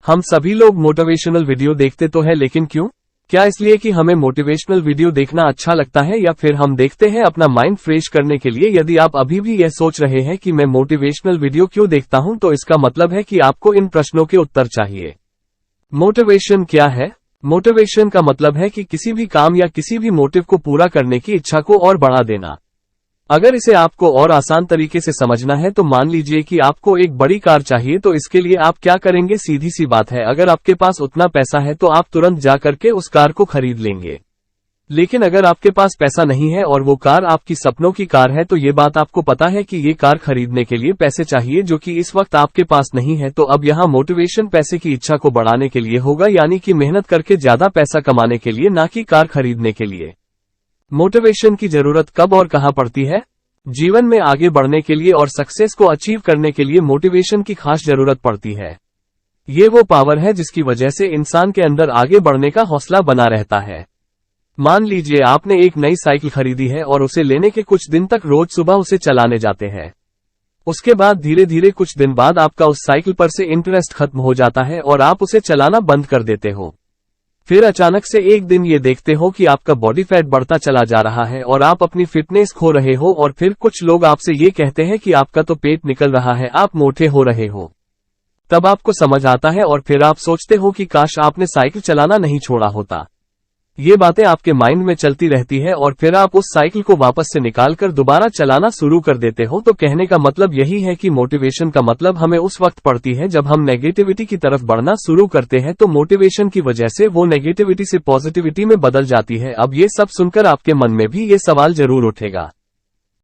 हम सभी लोग मोटिवेशनल वीडियो देखते तो है, लेकिन क्यों? क्या इसलिए कि हमें मोटिवेशनल वीडियो देखना अच्छा लगता है, या फिर हम देखते हैं अपना माइंड फ्रेश करने के लिए? यदि आप अभी भी यह सोच रहे हैं कि मैं मोटिवेशनल वीडियो क्यों देखता हूं, तो इसका मतलब है कि आपको इन प्रश्नों के उत्तर चाहिए। मोटिवेशन क्या है? मोटिवेशन का मतलब है कि किसी भी काम या किसी भी मोटिव को पूरा करने की इच्छा को और बढ़ा देना। अगर इसे आपको और आसान तरीके से समझना है तो मान लीजिए कि आपको एक बड़ी कार चाहिए, तो इसके लिए आप क्या करेंगे? सीधी सी बात है, अगर आपके पास उतना पैसा है तो आप तुरंत जा करके उस कार को खरीद लेंगे। लेकिन अगर आपके पास पैसा नहीं है और वो कार आपकी सपनों की कार है, तो ये बात आपको पता है कि ये कार खरीदने के लिए पैसे चाहिए, जो कि इस वक्त आपके पास नहीं है। तो अब यहाँ मोटिवेशन पैसे की इच्छा को बढ़ाने के लिए होगा, यानी कि मेहनत करके ज्यादा पैसा कमाने के लिए, ना कि कार खरीदने के लिए। मोटिवेशन की जरूरत कब और कहां पड़ती है? जीवन में आगे बढ़ने के लिए और सक्सेस को अचीव करने के लिए मोटिवेशन की खास जरूरत पड़ती है। ये वो पावर है जिसकी वजह से इंसान के अंदर आगे बढ़ने का हौसला बना रहता है। मान लीजिए आपने एक नई साइकिल खरीदी है और उसे लेने के कुछ दिन तक रोज सुबह उसे चलाने जाते हैं। उसके बाद धीरे धीरे कुछ दिन बाद आपका उस साइकिल पर से इंटरेस्ट खत्म हो जाता है और आप उसे चलाना बंद कर देते हो। फिर अचानक से एक दिन ये देखते हो कि आपका बॉडी फैट बढ़ता चला जा रहा है और आप अपनी फिटनेस खो रहे हो, और फिर कुछ लोग आपसे ये कहते हैं कि आपका तो पेट निकल रहा है, आप मोटे हो रहे हो। तब आपको समझ आता है और फिर आप सोचते हो कि काश आपने साइकिल चलाना नहीं छोड़ा होता। ये बातें आपके माइंड में चलती रहती है और फिर आप उस साइकिल को वापस से निकालकर दोबारा चलाना शुरू कर देते हो। तो कहने का मतलब यही है कि मोटिवेशन का मतलब हमें उस वक्त पड़ती है जब हम नेगेटिविटी की तरफ बढ़ना शुरू करते हैं, तो मोटिवेशन की वजह से वो नेगेटिविटी से पॉजिटिविटी में बदल जाती है। अब ये सब सुनकर आपके मन में भी ये सवाल जरूर उठेगा,